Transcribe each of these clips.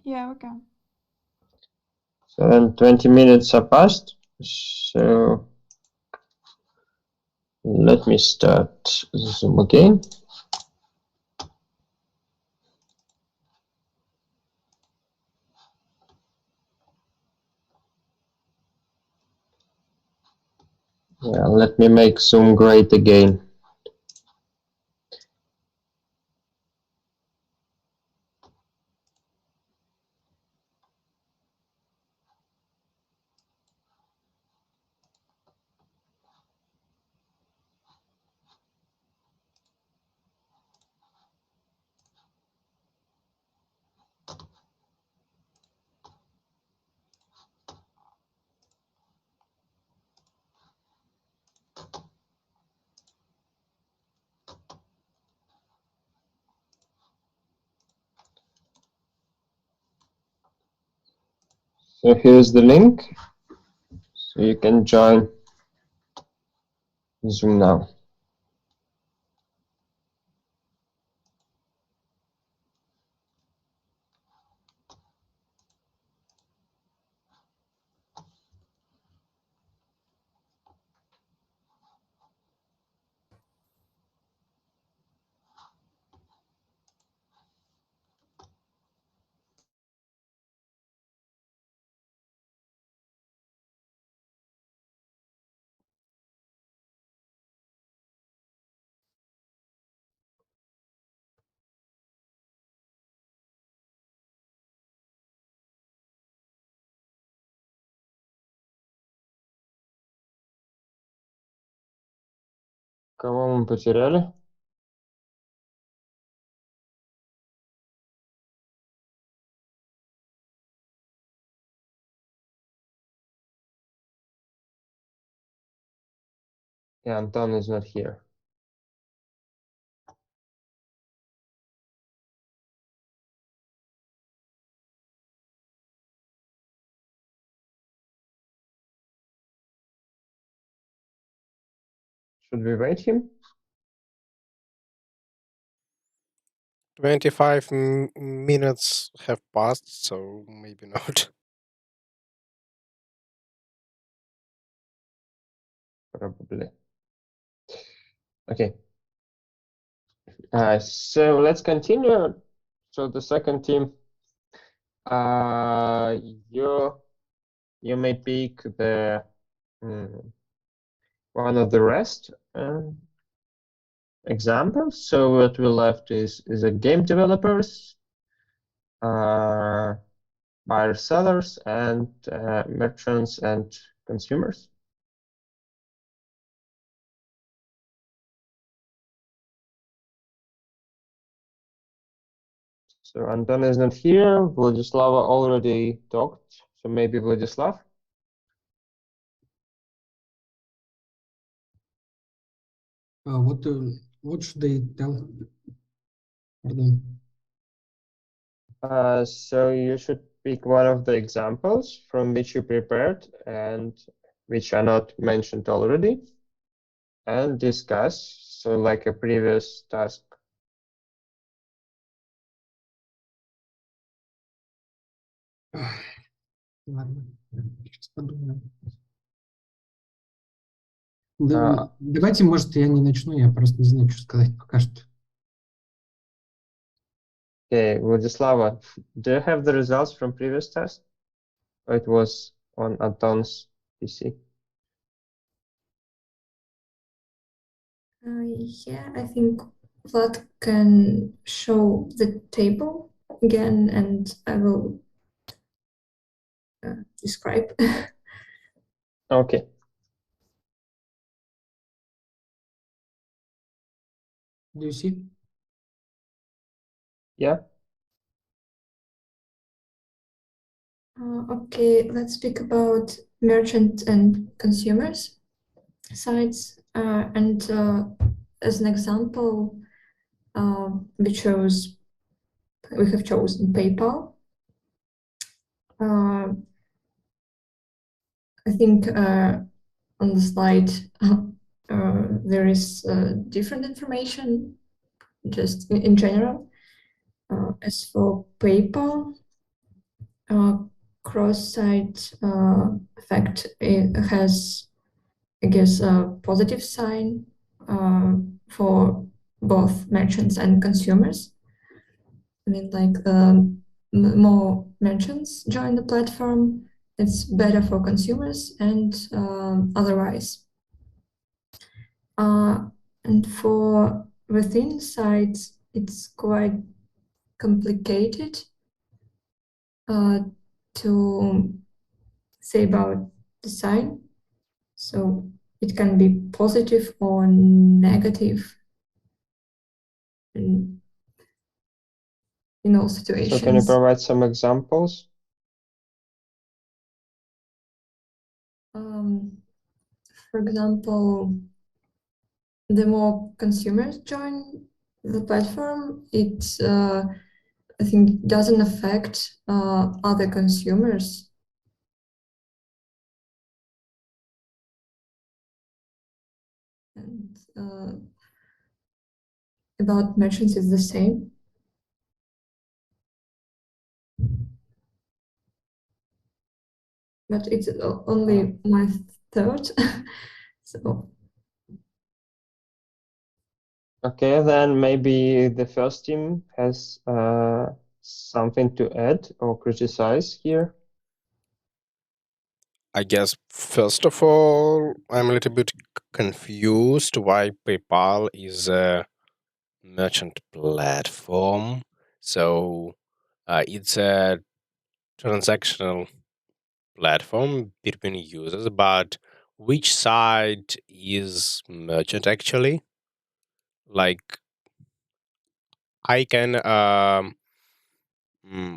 Yeah, we can. So then 20 minutes are passed. So let me start Zoom again. Yeah, let me make Zoom great again. So here's the link. So you can join Zoom now. Кого мы потеряли? Yeah, Anton is not here. Should we wait him? 25 minutes have passed, so maybe not. Probably. Okay. So let's continue. So the second team, you may pick the one of the rest examples. So what we left is a game developers, buyers, sellers, and merchants and consumers. So Anton is not here. Vladislava already talked. So maybe Vladislav. What should I tell? Pardon. So you should pick one of the examples from which you prepared and which are not mentioned already, and discuss. So like a previous task. Ладно, сейчас подумаю. А. Давайте, может, я не начну, я просто не знаю, что сказать пока что. Okay, Vladislava, do you have the results from previous test? Or it was on Anton's PC? Yeah, I think Vlad can show the table again, and I will describe. Okay. Do you see? Yeah. Okay, let's speak about merchant and consumers sites, and as an example, we have chosen PayPal. I think on the slide there is different information, just in general. As for PayPal, cross-site effect, it has, I guess, a positive sign for both merchants and consumers. I mean, like more merchants join the platform, it's better for consumers and otherwise. And for within sites, it's quite complicated to say about the sign. So it can be positive or negative in all situations. So can you provide some examples? For example, the more consumers join the platform, it I think doesn't affect other consumers. And about merchants, it's the same. But it's only my thought. So Okay, then maybe the first team has something to add or criticize here. I guess first of all, I'm a little bit confused why PayPal is a merchant platform. So it's a transactional platform between users, but which side is merchant actually? Like I can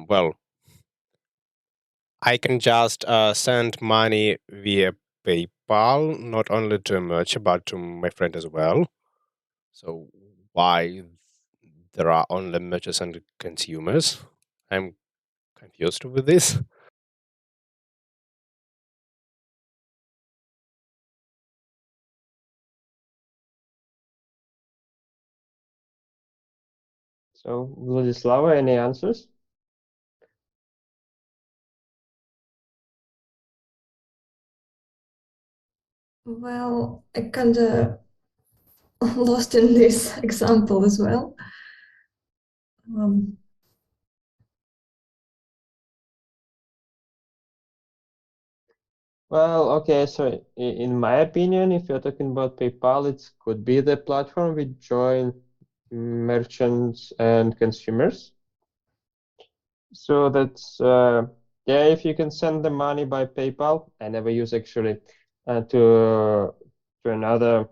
well, I can just send money via PayPal, not only to a merchant but to my friend as well. So why there are only merchants and consumers? I'm confused with this. So Vladislava, any answers? well, I kind of lost in this example as well. Well, okay, so in my opinion, if you're talking about PayPal, it could be the platform which join merchants and consumers. So that's yeah, if you can send the money by PayPal, I never use actually to another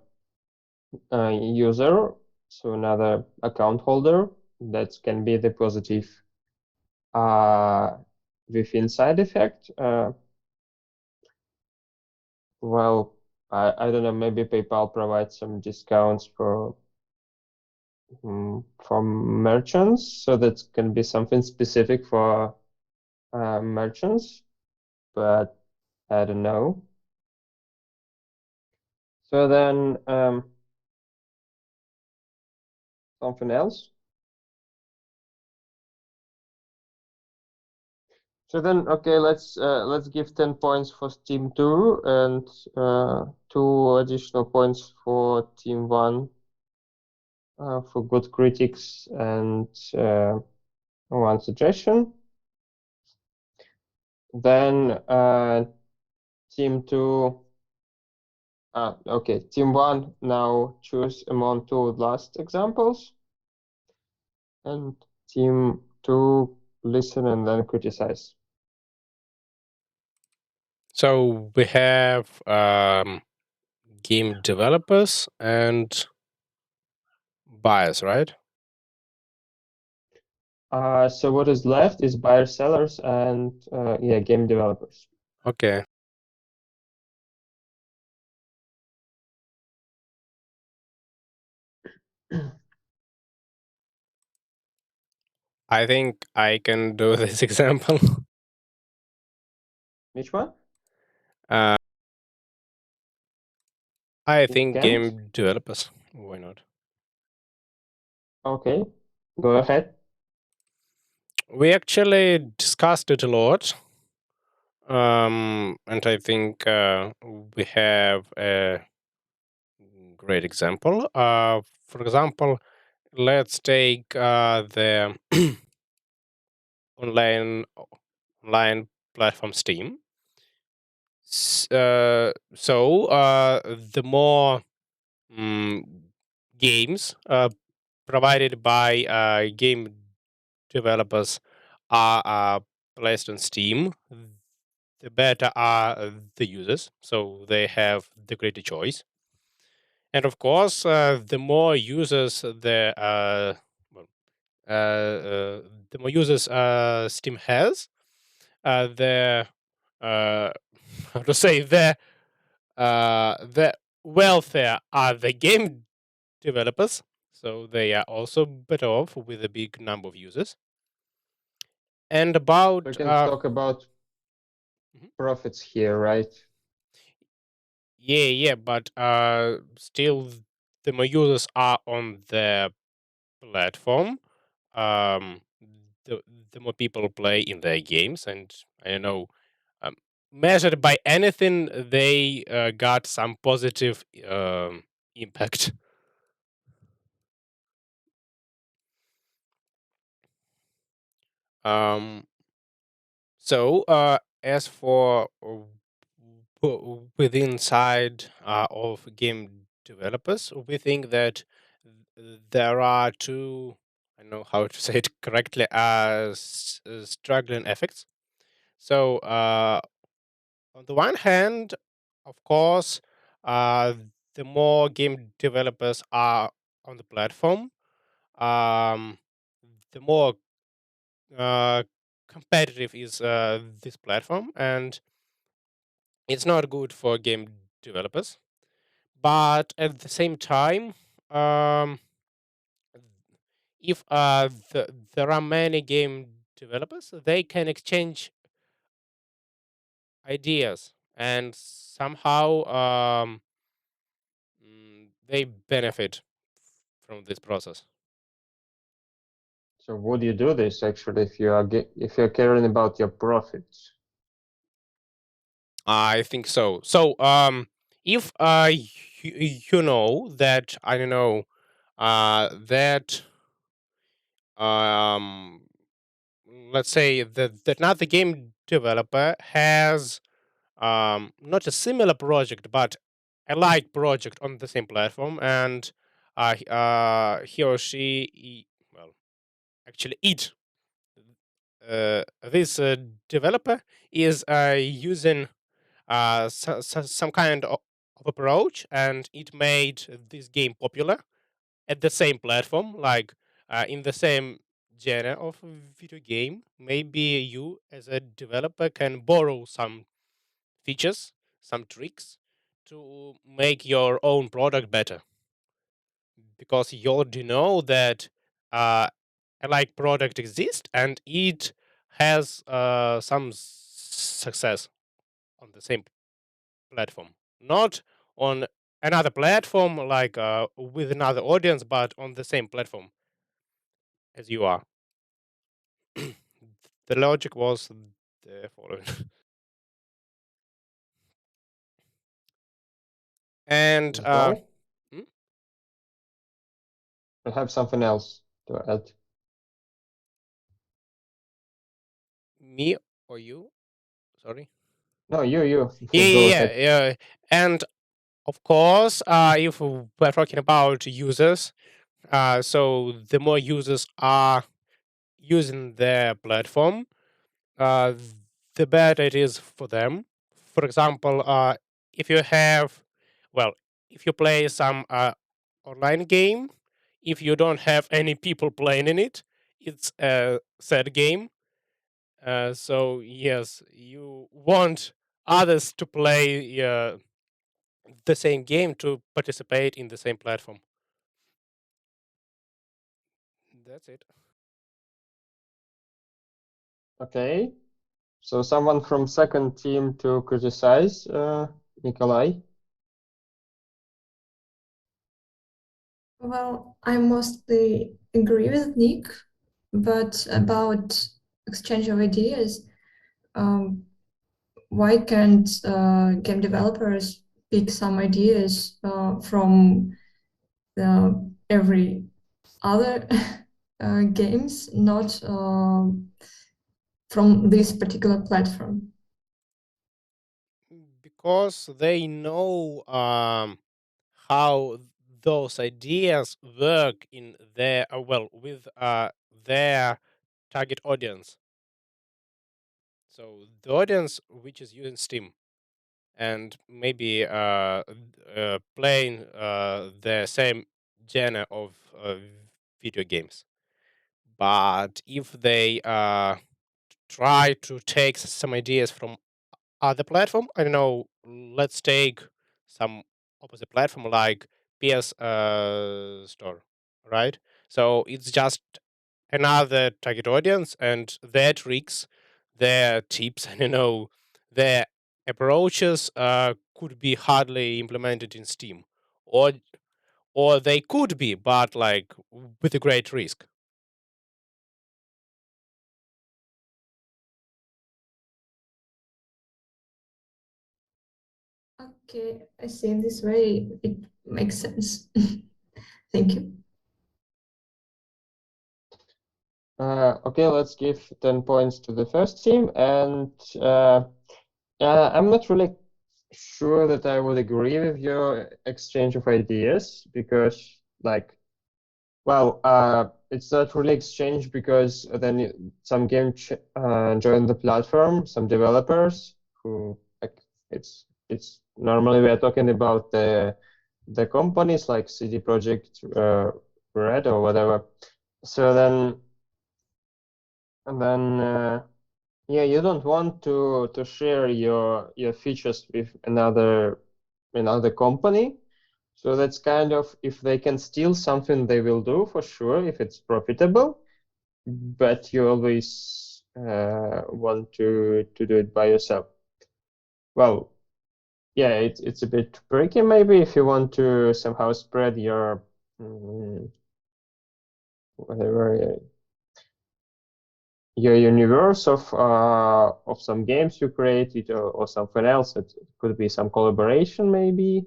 user, so another account holder, that can be the positive within side effect. Well, I don't know, maybe PayPal provides some discounts for merchants, so that can be something specific for merchants, but I don't know. So then something else. So then, okay, let's give 10 points for team 2 and 2 additional points for team 1 for good critics and 1 suggestion. Then team 2, okay, team 1 now choose among 2 last examples, and team 2 listen and then criticize. So we have game developers and buyers, right? So what is left is buyers, sellers, and yeah, game developers. Okay. I think I can do this example. Which one? I You think can't? game developers. Why not? Okay, go ahead. We actually discussed it a lot. And I think we have a great example. For example, let's take the online platform Steam. So the more games provided by game developers are placed on Steam, the better are the users. So they have the greater choice. And of course, the more users the more users Steam has, the how to say the wealthier are the game developers, so they are also better off with a big number of users. And about We can talk about profits here, right? yeah, but still, the more users are on the platform, the more people play in their games, and I don't know, measured by anything, they got some positive impact. So as for within side of game developers, we think that there are two, I don't know how to say it correctly, struggling effects. So on the one hand, of course, the more game developers are on the platform, the more competitive is this platform, and it's not good for game developers. But at the same time, if there are many game developers, they can exchange ideas, and somehow they benefit from this process. So would you do this actually if you're caring about your profits? I think so. So if you know that, I don't know, that let's say that another game developer has not a similar project but a like project on the same platform, and he or she well actually it this developer is using some kind of approach, and it made this game popular at the same platform, like in the same genre of video game. Maybe you as a developer can borrow some features, some tricks to make your own product better, because you already know that a like product exists and it has some success on the same platform, not on another platform like with another audience, but on the same platform as you are. The logic was the following. And That's all? hmm? I have something else to add. Me or you? Sorry. No, you. Yeah, Go yeah, ahead. yeah. And of course, if we're talking about users, so the more users are using their platform, uh, the better it is for them. For example, if you have, well, if you play some online game, if you don't have any people playing in it, it's a sad game. So yes, you want others to play the same game to participate in the same platform. That's it. Okay. So someone from second team to criticize, Nikolai? Well, I mostly agree with Nick, but about exchange of ideas, why can't game developers pick some ideas from every other games, not from this particular platform? Because they know how those ideas work in their with their target audience. So the audience which is using Steam and maybe playing the same genre of video games. But if they try to take some ideas from other platform, I don't know, let's take some opposite platform like PS Store, right? So it's just another target audience, and their tricks, their tips, and their approaches could be hardly implemented in Steam, or they could be, but like with a great risk. Okay, I see. In this way, it makes sense. Thank you. Okay, let's give 10 points to the first team, and I'm not really sure that I would agree with your exchange of ideas because, like, well, it's not really exchange because then some game join the platform, some developers who like it's normally we are talking about the companies like CD Projekt Red or whatever. So then yeah, you don't want to share your features with another company. So that's kind of, if they can steal something, they will do for sure if it's profitable. But you always want to do it by yourself. Well, yeah, it's a bit tricky maybe if you want to somehow spread your whatever your universe of some games you created or something else. It could be some collaboration maybe.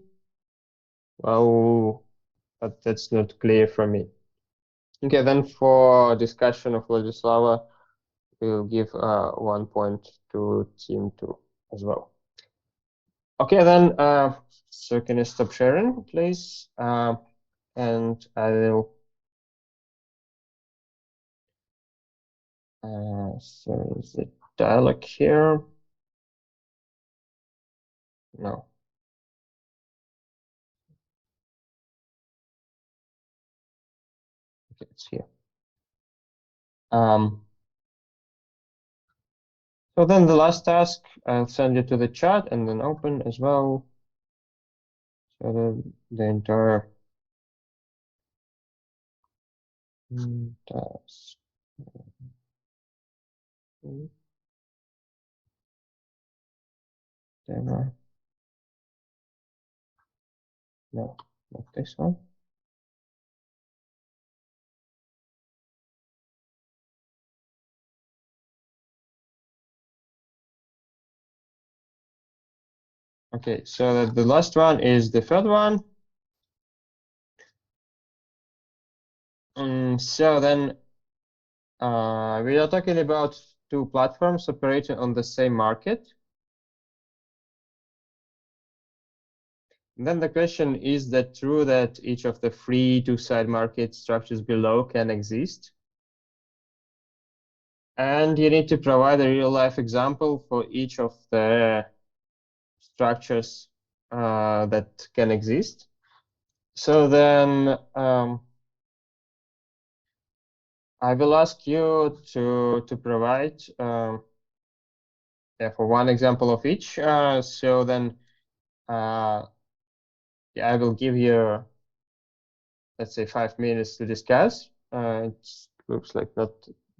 Well, but that's not clear for me. Okay, then for discussion of Vladislava, we'll give 1 point to team 2 as well. Okay, then so can you stop sharing, please? And I will. So is it dialog here? No. Okay, it's here. So then the last task, I'll send it to the chat and then open as well. So the entire task. Demo. No, not this one. Okay, so the last one is the third one. So then we are talking about two platforms operating on the same market. And then the question, is that true that each of the three two-side market structures below can exist? And you need to provide a real-life example for each of the structures that can exist. So then I will ask you to provide for one example of each. So then yeah, I will give you, let's say, 5 minutes to discuss. It looks like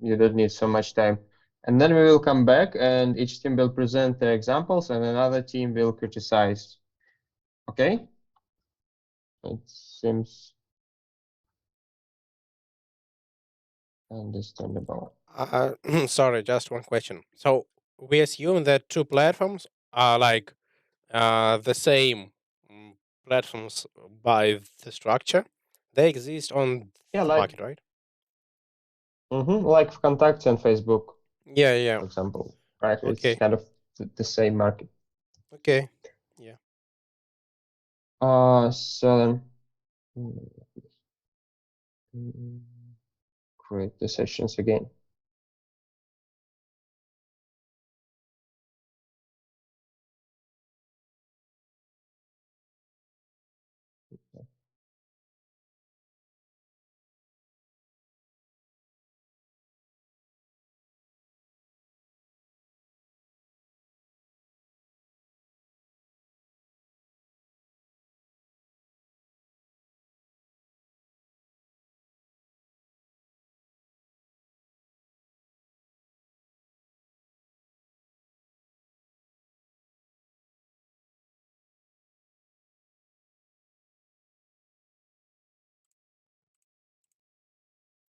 you don't need so much time. And then we will come back and each team will present their examples and another team will criticize. Okay? It seems understandable. Sorry, just one question. So we assume that two platforms are like the same platforms by the structure. They exist on Yeah, the like market, right? like VKontakte and Facebook, Yeah, yeah. for example. Right? It's Okay. kind of the same market. Okay. So then create the sessions again.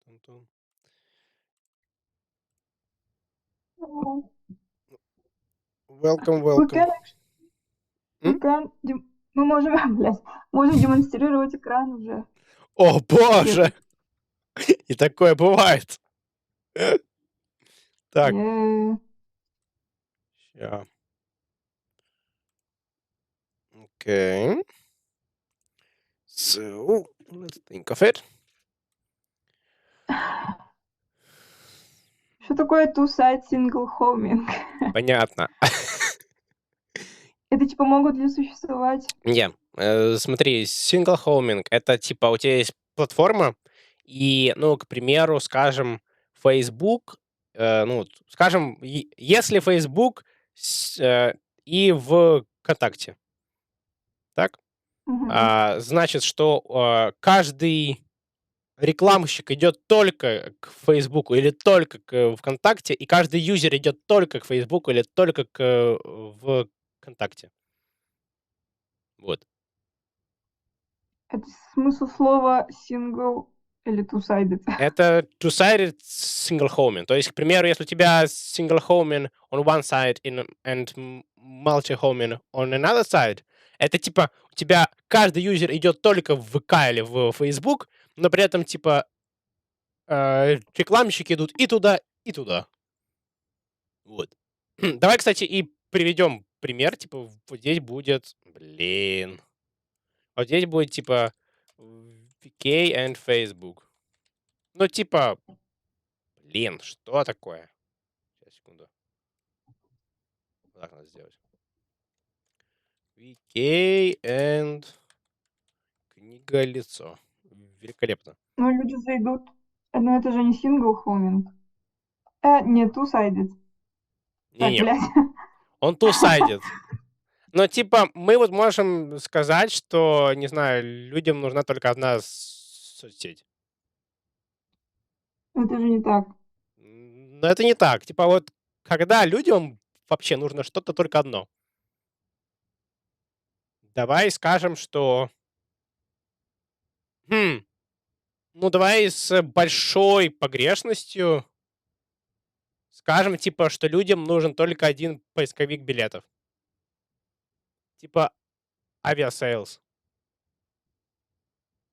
Тун-тун. Welcome, We welcome. can, М? мы можем, блядь, можем демонстрировать экран уже. О, боже! И такое бывает. Так, Э, ща. Okay. So, let's think of it. Что такое two-side single homing? Понятно. Это типа могут ли существовать? Не, смотри, single homing — это типа у тебя есть платформа, и, ну, к примеру, скажем, Facebook, ну, вот, скажем, если Facebook и ВКонтакте, так? Мгм. Значит, что каждый рекламщик идет только к Фейсбуку или только к ВКонтакте, и каждый юзер идет только к Фейсбуку или только к ВКонтакте. Вот. Это смысл слова single или two-sided? Это two-sided single homing. То есть, к примеру, если у тебя single homing on one side and multi-homing on another side, это типа у тебя каждый юзер идет только в ВК или в Facebook, но при этом типа рекламщики идут и туда, и туда. Вот. Давай, кстати, и приведем пример. Типа, вот здесь будет... Блин. Вот здесь будет, типа, VK and Facebook. Ну, типа... Блин, что такое? Сейчас, секунду. Так надо сделать. VK and... Книга лицо. Великолепно. Ну, люди зайдут. Но это же не single homing. Не two-sided. Так, Не-не, блядь. он two-sided. Но, типа, мы вот можем сказать, что, не знаю, людям нужна только одна соцсеть. Это же не так. Но это не так. Типа вот, когда людям вообще нужно что-то только одно. Давай скажем, что... Ну, давай с большой погрешностью скажем, типа, что людям нужен только один поисковик билетов. Типа авиасейлс.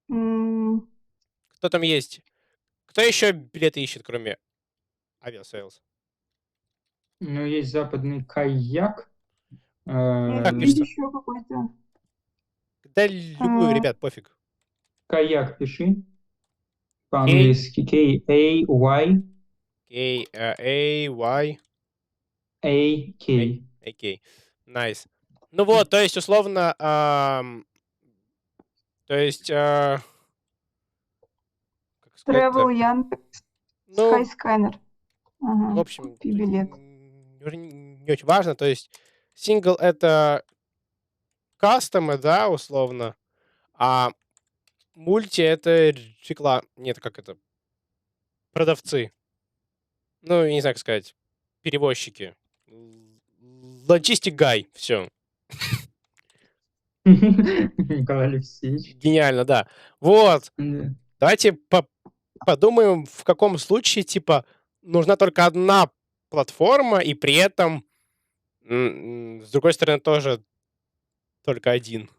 М, Кто там есть? Кто еще билеты ищет, кроме авиасейлс? Ну, есть западный каяк. Как Есть пишется? еще какой-то. Да любую, ребят, пофиг. Каяк пиши. По-английски. K-A-Y. K-A-Y. A-K. Окей. Nice. Ну вот, то есть, условно, то есть, как сказать-то? Travel Яндекс. Ну, Skyscanner. в Ага, общем, купи билет. не очень важно. То есть, сингл — это кастомы, да, условно, а мульти — это реклама. Нет, как это? Продавцы. Ну, я не знаю, как сказать. Перевозчики. Логистик гай. Все. Николай Алексеевич. Гениально, да. Вот. Да. Давайте подумаем, в каком случае, типа, нужна только одна платформа, и при этом, с другой стороны, тоже только один.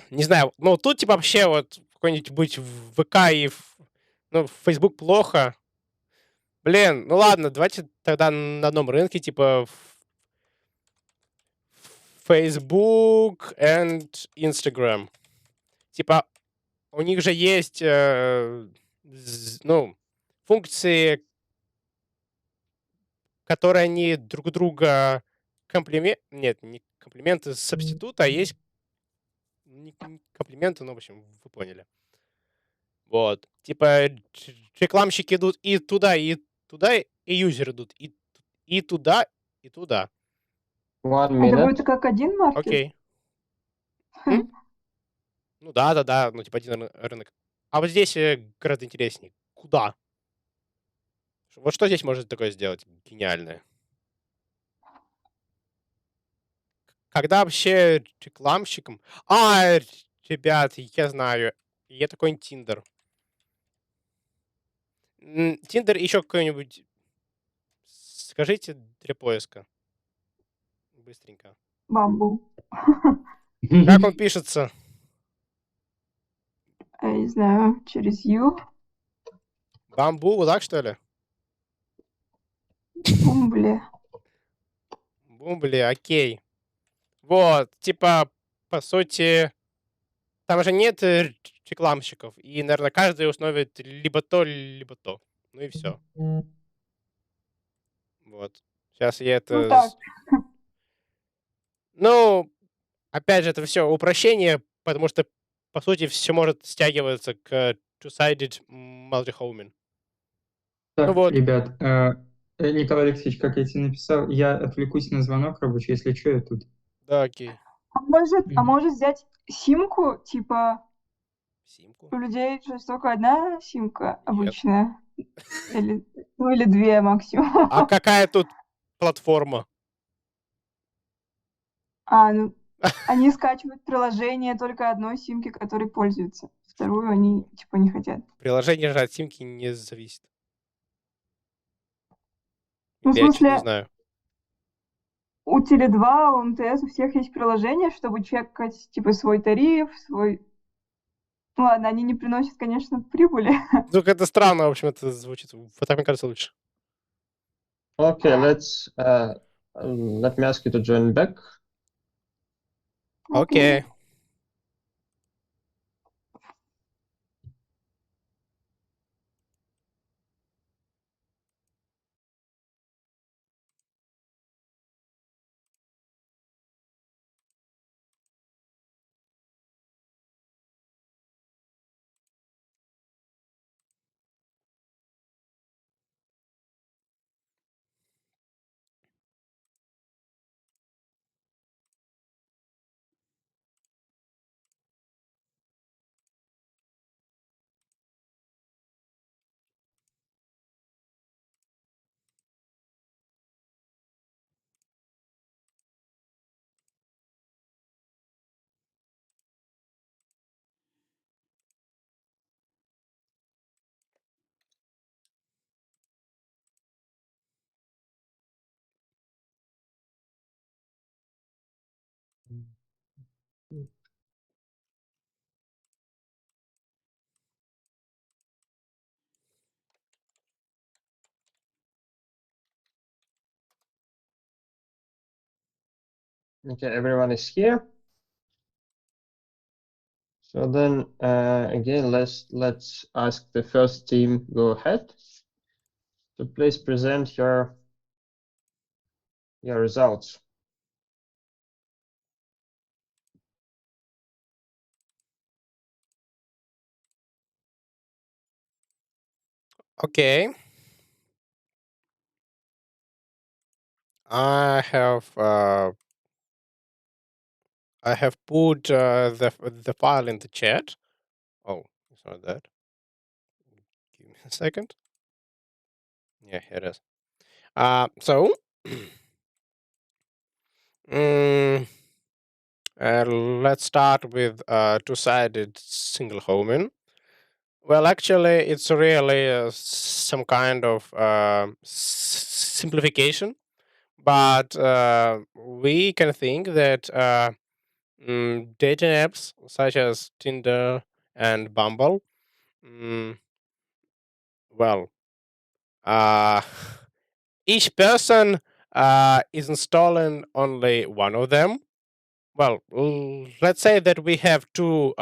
Не знаю, ну тут типа вообще вот какой-нибудь быть в ВК и в Facebook плохо. Блин, ну ладно, давайте тогда на одном рынке, типа Facebook and Instagram. Типа у них же есть, ну, функции, которые они друг друга нет, не комплименты, субституты, а есть не комплименты, ну, в общем, вы поняли. Вот. Типа рекламщики идут и туда, и юзеры идут и туда, и туда. 1 Это minute. будет как один маркет? Окей. Ну да, ну типа один рынок. А вот здесь гораздо интереснее. Куда? Вот что здесь может такое сделать гениальное? Когда вообще рекламщикам... Ребят, я знаю. Я такой Тиндер. Тиндер еще какой-нибудь... Скажите для поиска. Быстренько. Бамбу. Как он пишется? Я не знаю, через Ю. Бамбу, вот так что ли? Бумбле. Бумбли, окей. Вот, типа, по сути, там же нет рекламщиков. И, наверное, каждый установит либо то, либо то. Ну и все. Вот. Сейчас я Ну это... так. Ну, опять же, это все упрощение, потому что, по сути, все может стягиваться к two-sided multi-homing. Ну Так, вот, ребят, Николай Алексеевич, как я тебе написал, я отвлекусь на звонок рабочий, если что, я тут. да, окей. А может взять симку, типа Симку. у людей же только одна симка Нет. обычная. Или две максимум. А какая тут платформа? Ну, они скачивают приложение только одной симки, которой пользуются. Вторую они, типа, не хотят. Приложение же от симки не зависит. Ну, в Или я чё-то не смысле, знаю. у Теле2, у МТС, у всех есть приложение, чтобы чекать, типа, свой тариф, свой... Ну ладно, они не приносят, конечно, прибыли. Ну, это странно, в общем, это звучит. Вот так, мне кажется, лучше. Okay, let me ask you to join back. Окей. Okay, everyone is here. So then again, let's ask the first team go ahead. So please present your results. Okay. I have put the file in the chat. Oh, it's not that. Give me a second. Yeah, here it is. So let's start with two-sided single homing. Well, actually, it's really some kind of simplification, but we can think that dating apps such as Tinder and Bumble, mm, well, uh, each person is installing only one of them. Well, let's say that we have two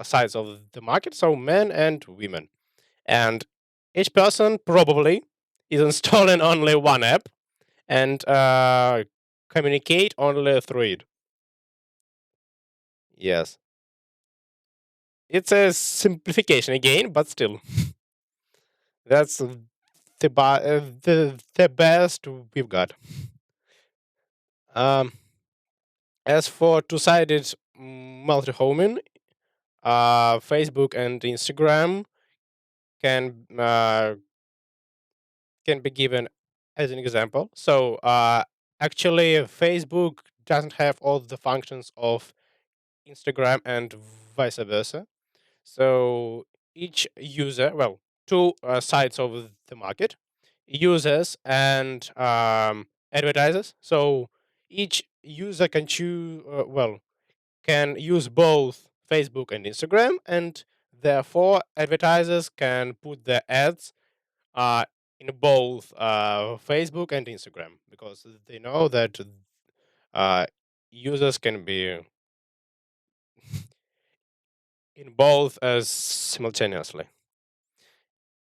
sides of the market, so men and women. And each person probably is installing only one app and communicate only through it. Yes. It's a simplification again, but still. That's the best we've got. As for two-sided multi-homing, Facebook and Instagram can be given as an example. So actually, Facebook doesn't have all the functions of Instagram and vice versa. So each user, well, two sides of the market, users and advertisers. So each user can choose, can use both Facebook and Instagram, and therefore advertisers can put their ads in both Facebook and Instagram because they know that users can be in both simultaneously.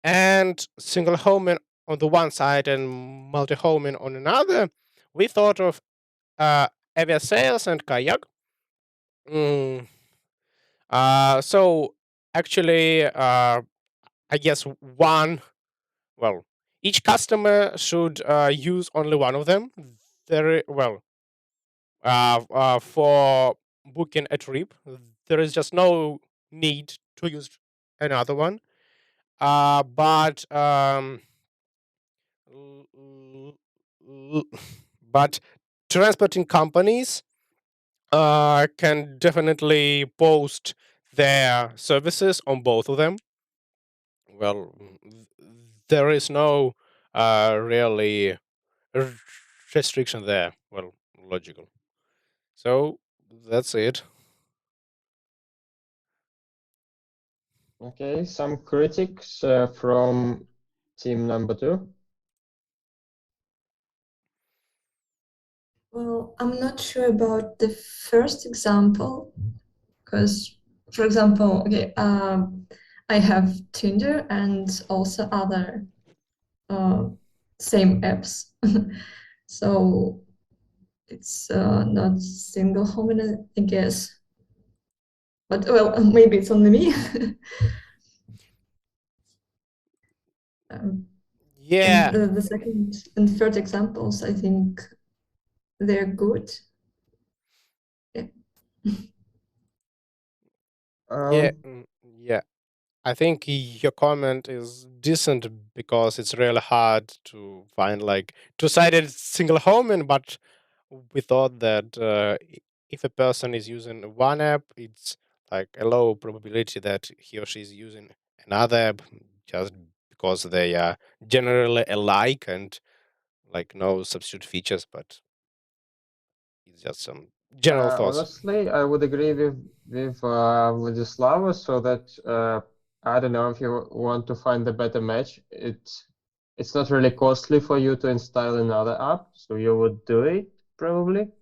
And single homing on the one side and multi homing on another, we thought of Aviasales and Kayak. So actually, I guess each customer should use only one of them. For booking a trip, there is just no need to use another one. But transporting companies can definitely post their services on both of them. Well, there is no really restriction there. Well, logical. So that's it. Okay, some critics from team number 2. Well, I'm not sure about the first example because, for example, okay, I have Tinder and also other same apps. So it's not single homing, I guess. But well, maybe it's only me. Yeah. And the second and third examples, I think they're good. Yeah. I think your comment is decent because it's really hard to find like two-sided single homing, but we thought that if a person is using one app, it's like a low probability that he or she is using another app just because they are generally alike and like no substitute features, but it's just some general thoughts. Honestly, I would agree with Vladislava, so that I don't know if you want to find a better match. It's not really costly for you to install another app, so you would do it probably.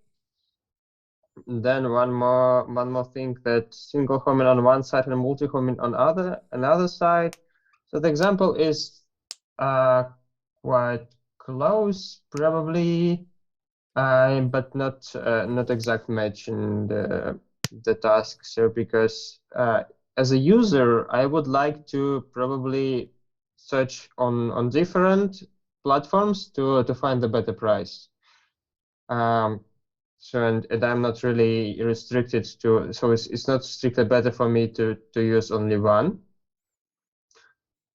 Then one more thing, that single homing on one side and multi homing on another side. So the example is quite close, probably, but not exact match in the task. So because as a user, I would like to probably search on different platforms to find a better price. So and I'm not really restricted to, so it's not strictly better for me to use only one.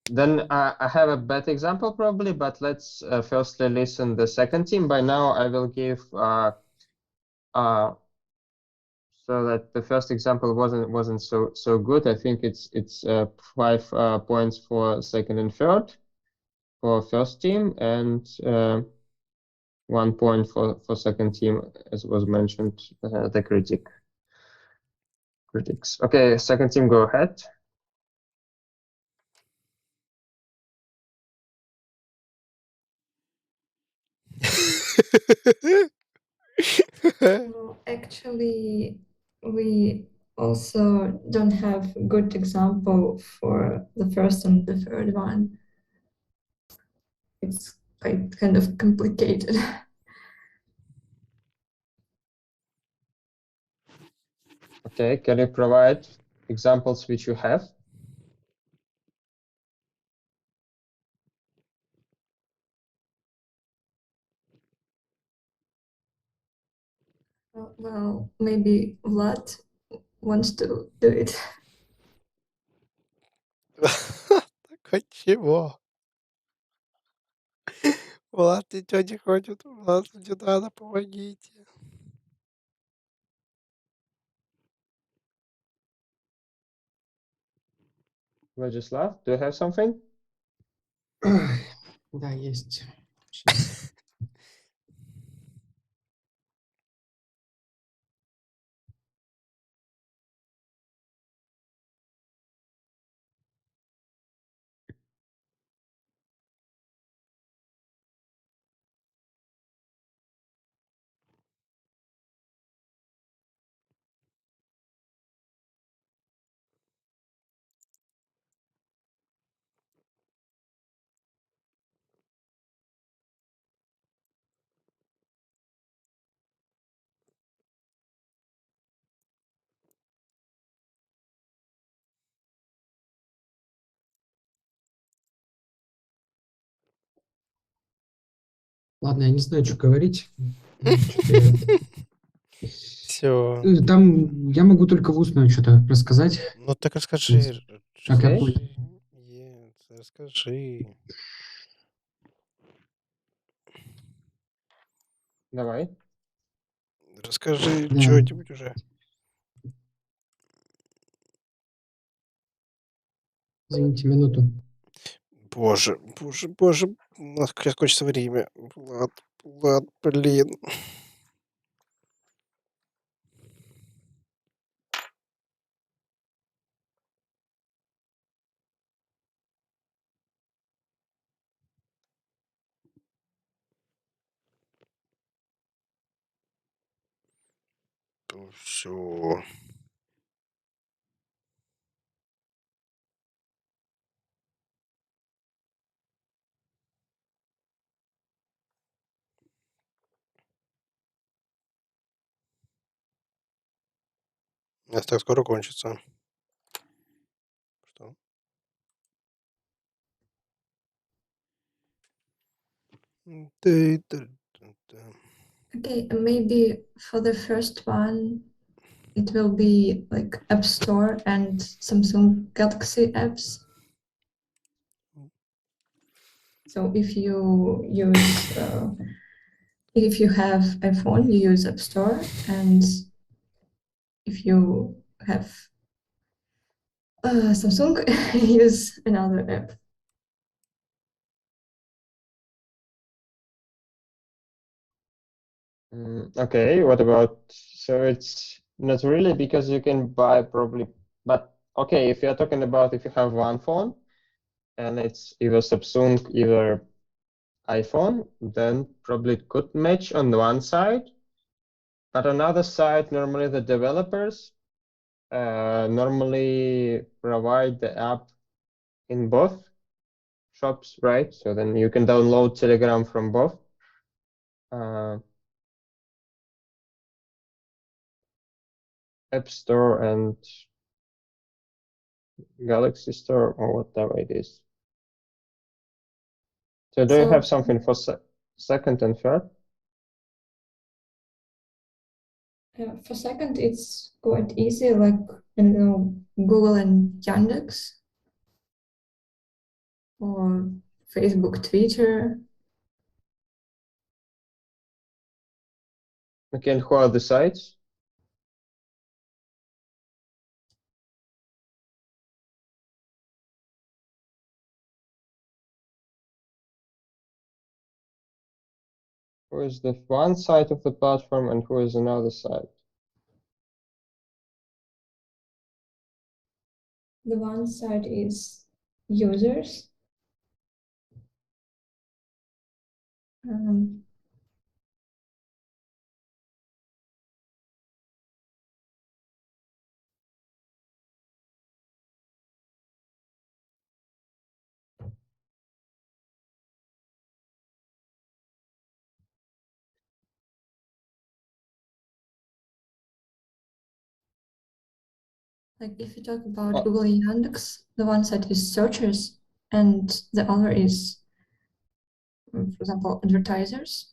Then I have a better example probably, but let's firstly listen the second team. By now I will give so So that the first example wasn't so good. I think it's 5 points for second and third for first team, and 1 point for second team, as was mentioned, the critics. Okay, second team, go ahead. Well, actually, we also don't have a good example for the first and the third one. It's quite kind of complicated. Okay, can you provide examples which you have? Well, maybe Vlad wants to do it. Так чего? Влад ничего не хочет. Влад, не надо, помогите. Vyacheslav, do you have something? Да, есть. Щас. Ладно, я не знаю, что говорить. Что-то я- Все. Там я могу только в устную что-то рассказать. Ну так расскажи. Как я Окей. понял. Нет, расскажи. Давай. Расскажи Да. что-нибудь уже. Извините, минуту. Боже, боже, боже. У нас сейчас кончится время. Влад, Влад, блин. Все. У нас так скоро кончится. Что? Ты-ты-ты-ты. Okay, maybe for the first one, it will be like App Store and Samsung Galaxy apps. So if you use, if you have iPhone, you use App Store, and if you have Samsung, use another app. Okay, what about, so it's not really because you can buy probably, but okay, if you're talking about if you have one phone and it's either Samsung, either iPhone, then probably it could match on the one side, but on the other side, normally the developers normally provide the app in both shops, right? So then you can download Telegram from both. App Store and Galaxy Store or whatever it is. So do you have something for second and third? For second, it's quite easy, like, you know, Google and Yandex, or Facebook, Twitter. Okay, and who are the sites? who is the one side of the platform and who is another side? The one side is users. Like if you talk about Google and Yandex, the one side is searchers and the other is, for example, advertisers.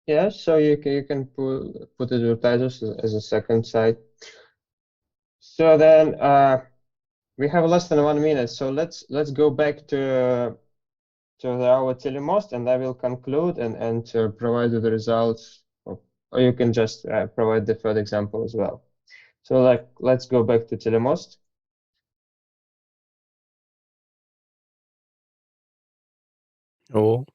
Yeah, so you can put advertisers as a second side. So then we have less than 1 minute, so let's go back to our telemost, and I will conclude and provide you the results, or you can just provide the third example as well. So let's go back to telemost. Oh,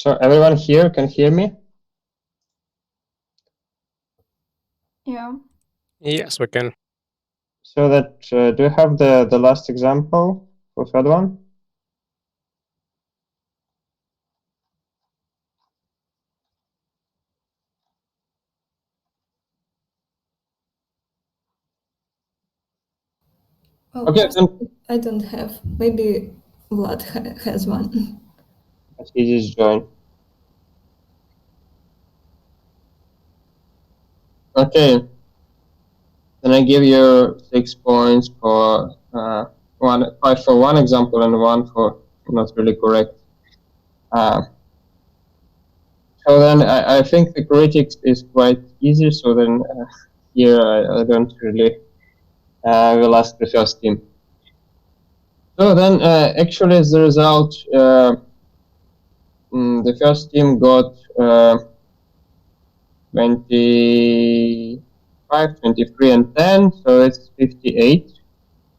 So everyone here can hear me? Yeah. yes, we can. So that do you have the last example for third one? Oh, Okay, then I don't have. Maybe Vlad has one. he just joined. Okay. Then I give you 6 points for 5 for one example and 1 for not really correct. So then I think the critics is quite easy. So then here I don't really will ask the first team. So then actually as the result, the first team got 25, 23, and 10. So it's 58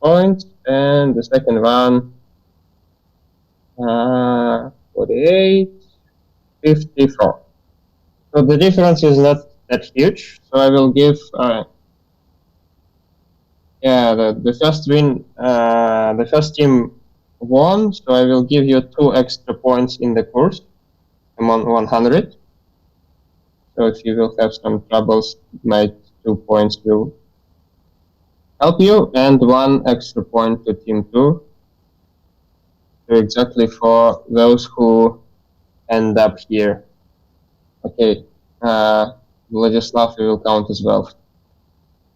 points, and the second one 48, 54. So the difference is not that huge. So I will give the first win, the first team won. So I will give you 2 extra points in the course among 100. So if you will have some troubles, my 2 points will help you, and 1 extra point to team 2. So exactly for those who end up here. Okay, Vladislav will count as well.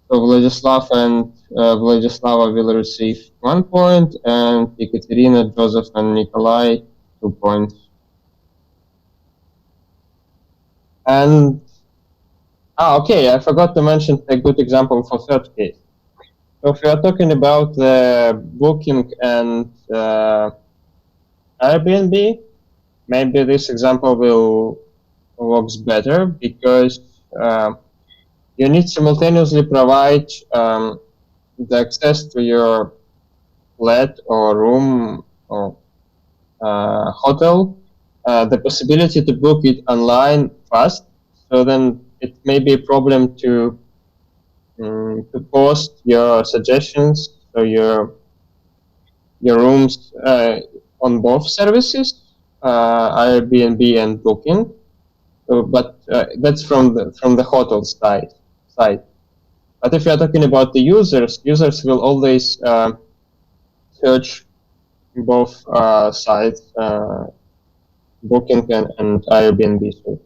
So Vladislav and Vladislava will receive 1 point, and Ekaterina, Joseph, and Nikolai 2 points. And okay, I forgot to mention a good example for third case. So if we are talking about the Booking and Airbnb, maybe this example will works better because you need simultaneously provide the access to your flat or room or hotel, the possibility to book it online fast. So then it may be a problem to post your suggestions, so your rooms on both services, Airbnb and Booking. So, but that's from the hotel side. But if you are talking about the users will always search both sites, Booking and Airbnb. So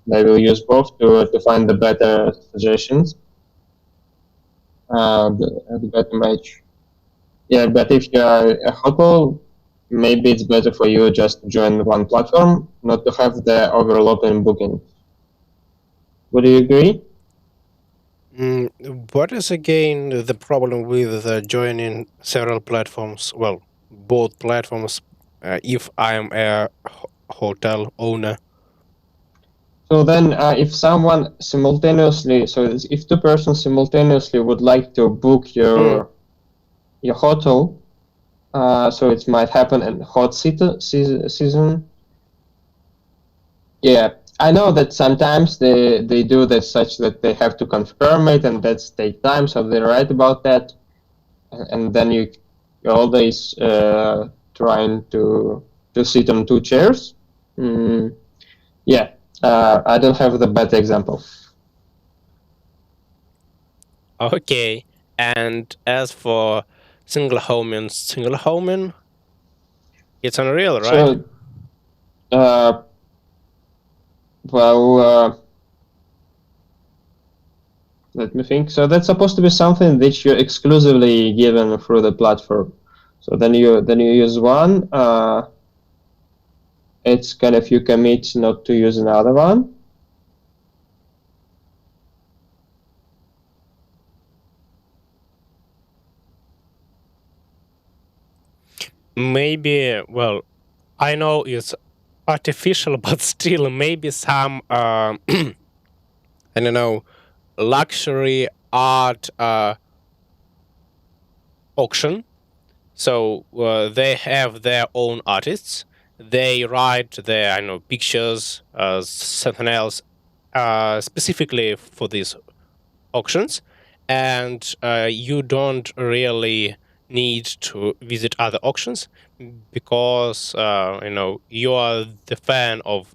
they will use both to find the better suggestions, the better match. Yeah, but if you are a hotel, maybe it's better for you just to join one platform, not to have the overlap in Booking. Would you agree? What is again the problem with joining several platforms? Well, both platforms. If I am a hotel owner. So then, if someone simultaneously, so if 2 persons simultaneously would like to book your your hotel. So it might happen in hot season. Yeah, I know that sometimes they do that such that they have to confirm it, and that's take time. So they're right about that, and then you're always trying to sit on two chairs. Yeah, I don't have the better example. Okay. And as for single homing, it's Unreal, right? So, let me think. So that's supposed to be something that you're exclusively given through the platform. So then you use one. It's kind of you commit not to use another one. Maybe, well, I know it's artificial, but still, maybe some, I don't know, luxury art auction. So they have their own artists. They write their, I know, pictures, something else, specifically for these auctions, and you don't really need to visit other auctions because you are the fan of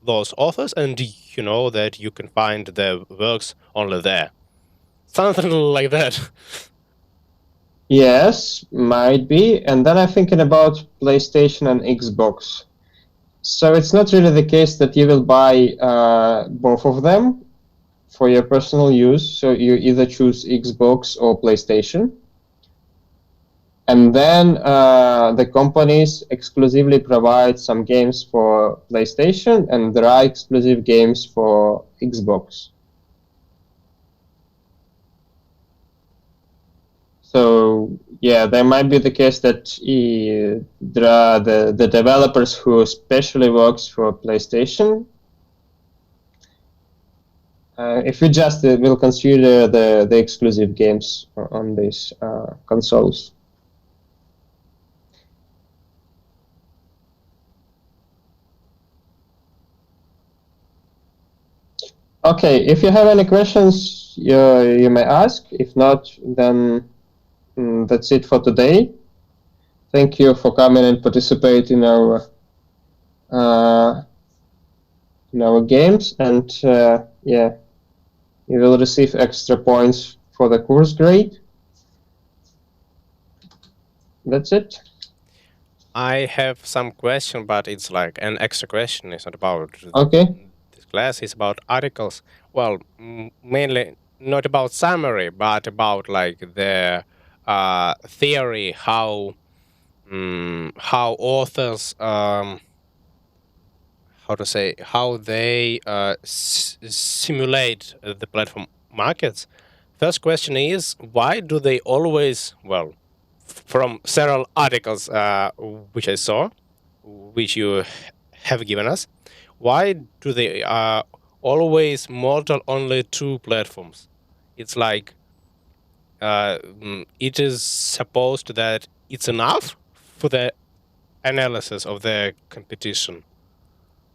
those authors, and you know that you can find their works only there. Something like that. Yes, might be. And then I'm thinking about PlayStation and Xbox. So it's not really the case that you will buy both of them for your personal use. So you either choose Xbox or PlayStation. And then the companies exclusively provide some games for PlayStation, and there are exclusive games for Xbox. So yeah, there might be the case that there are the developers who especially works for PlayStation. If we just will consider the exclusive games on these consoles. Okay, if you have any questions, you may ask. If not, then that's it for today. Thank you for coming and participate in our games, and yeah, you will receive extra points for the course grade. That's it. I have some question, but it's like an extra question. It's not about Okay. this class. It's about articles. Well, mainly not about summary, but about like the theory, how authors how they simulate the platform markets. First question is, why do they always, well, from several articles which I saw, which you have given us, why do they always model only two platforms? It's like it is supposed that it's enough for the analysis of the competition.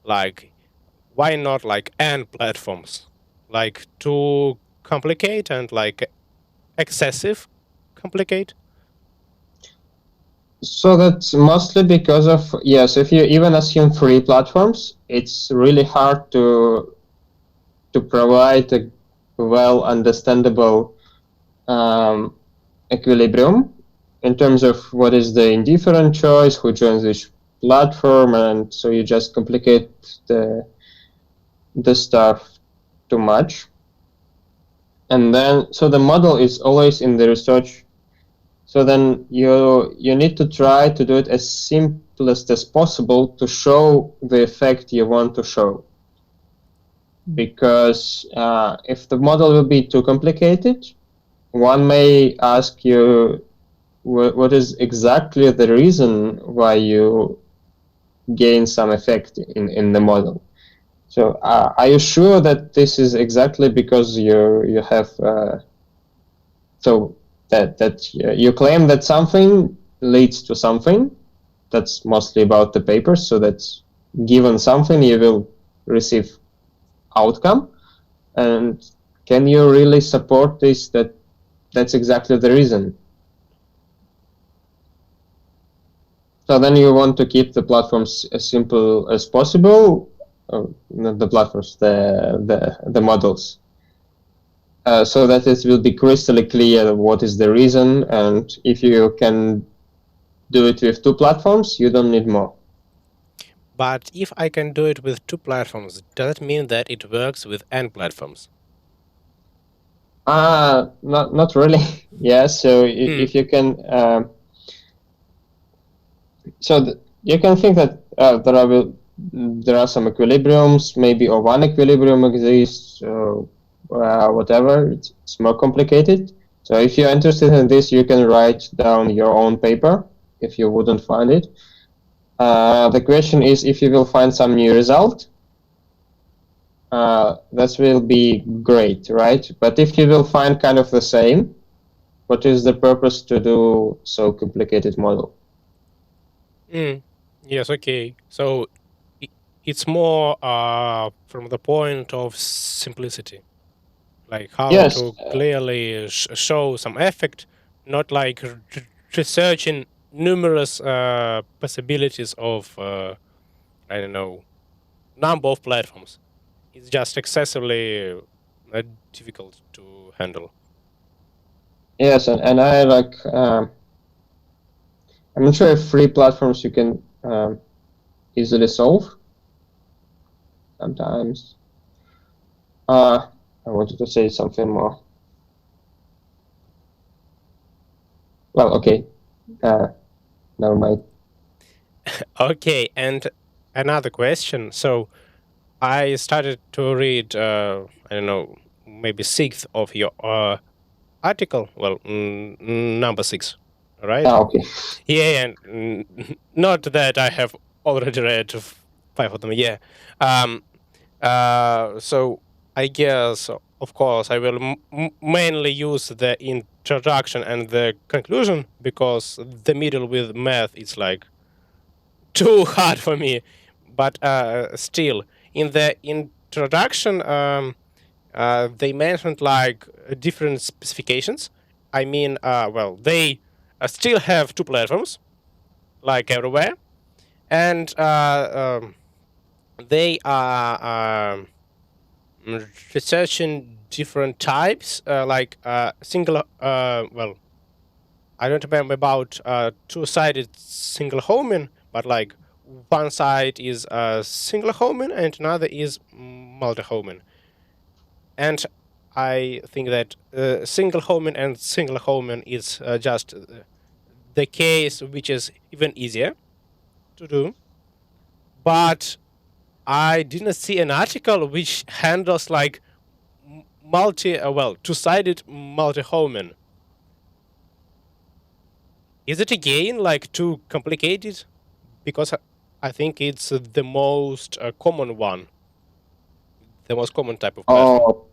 Like, why not like n platforms? Like too complicate and like excessive complicate? So that's mostly because of, yes, if you even assume 3 platforms, it's really hard to provide a well understandable equilibrium in terms of what is the indifferent choice, who joins which platform, and so you just complicate the stuff too much. And then, so the model is always in the research. So then you need to try to do it as simplest as possible to show the effect you want to show. Because if the model will be too complicated, one may ask you what is exactly the reason why you gain some effect in the model. So are you sure that this is exactly because you have so that you claim that something leads to something. That's mostly about the papers. So that's given something, you will receive outcome. And can you really support this? That's exactly the reason. So then you want to keep the platforms as simple as possible, not the platforms, the models, so that it will be crystal clear what is the reason, and if you can do it with 2 platforms, you don't need more. But if I can do it with 2 platforms, does it mean that it works with n platforms? Not really. Yeah, so if you can, you can think that there are some equilibriums, maybe, or one equilibrium exists, whatever. It's more complicated. So if you're interested in this, you can write down your own paper if you wouldn't find it. The question is if you will find some new result. That will be great, right? But if you will find kind of the same, what is the purpose to do so complicated model? Yes, okay. So it's more from the point of simplicity, like how Yes. to clearly show some effect, not like researching numerous possibilities of, I don't know, number of platforms. It's just excessively difficult to handle. Yes, and I like. I'm not sure if 3 platforms you can easily solve. Sometimes. I wanted to say something more. Well, okay. Never mind. Okay, and another question. So I started to read, I don't know, maybe 6th of your article. Well, number 6, right? Okay. Yeah, and not that I have already read 5 of them. Yeah. So I guess, of course, I will mainly use the introduction and the conclusion, because the middle with math is like too hard for me. But still, in the introduction, they mentioned like different specifications. I mean, well, they still have 2 platforms, like everywhere, and they are researching different types, like single. Well, I don't remember about 2-sided single homing, but like one side is single homing and another is multi homing. And I think that single homing and single homing is just the case which is even easier to do. But I didn't see an article which handles like well, 2-sided multi-homing. Is it again like too complicated? Because I think it's the most common one, the most common type of platform. Oh,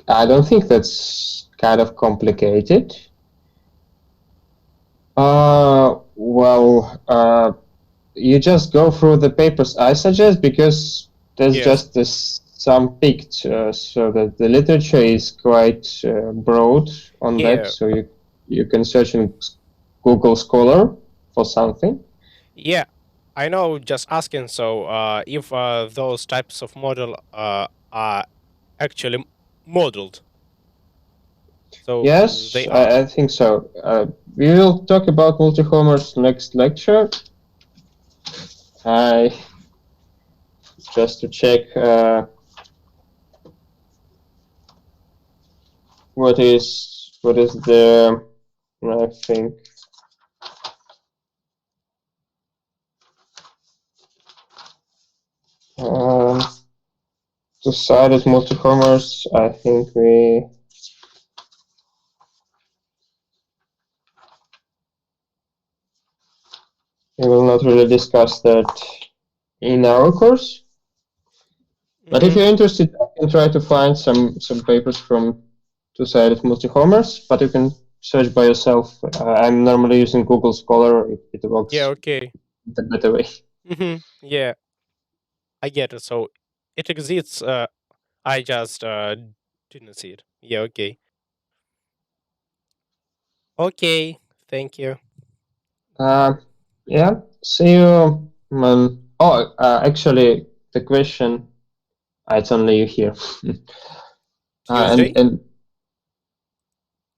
I don't think that's kind of complicated. Well, you just go through the papers I suggest, because there's Yes. just some picked, so that the literature is quite broad on Yeah. that. So you can search in Google Scholar for something. Yeah, I know. Just asking. So, if those types of model are actually modeled, so Yes, they are. I think so. We will talk about multi-homers next lecture. Just to check what is the, I think, two-sided multi-homers. I think we will not really discuss that in our course. But if you're interested, I can try to find some papers from two-sided multi-homers, but you can search by yourself. I'm normally using Google Scholar. It works Yeah, okay. the better way. Yeah, I get it. So it exists. I just didn't see it. Yeah, okay. Okay, thank you. Yeah, see you. Oh, actually, the question. It's only you here. Tuesday? And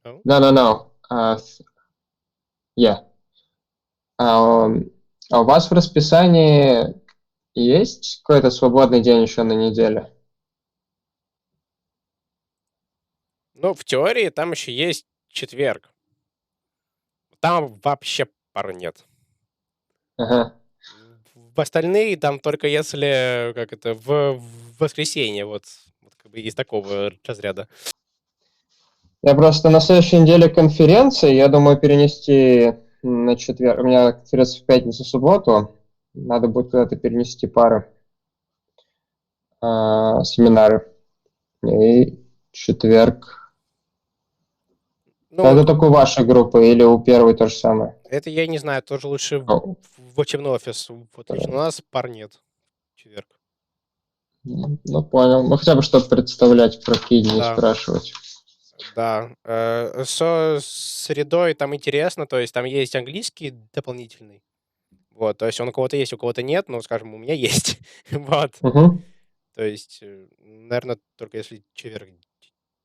Oh. no. Yeah. А у вас в расписании есть какой-то свободный день еще на неделе? Ну, в теории там еще есть четверг. Там вообще пары нет. Ага. В остальные там только если, как это, в воскресенье, вот как бы из такого разряда. Я просто на следующей неделе конференции, я думаю перенести на четверг. У меня конференция в пятницу, субботу. Надо будет куда-то перенести пары, семинары. И четверг. Ну, Это вот только у вашей группы или у первой то же самое? это я не знаю, тоже лучше О. в учебный офис. Вот лично у нас пар нет. Четверг. Ну, понял. Ну, хотя бы, чтобы представлять, про какие дни Да. спрашивать. Да. Со средой там интересно, то есть там есть английский дополнительный. Вот, то есть он у кого-то есть, у кого-то нет, но, скажем, у меня есть. Вот. Угу. То есть, наверное, только если четверг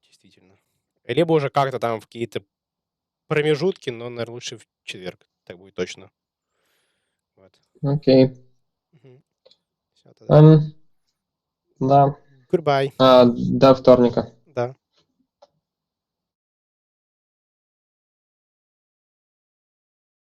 действительно. Либо уже как-то там в какие-то промежутки, но, наверное, лучше в четверг. Так будет точно. Вот. Окей. Всё, тогда. Да. Goodbye. До вторника. Да.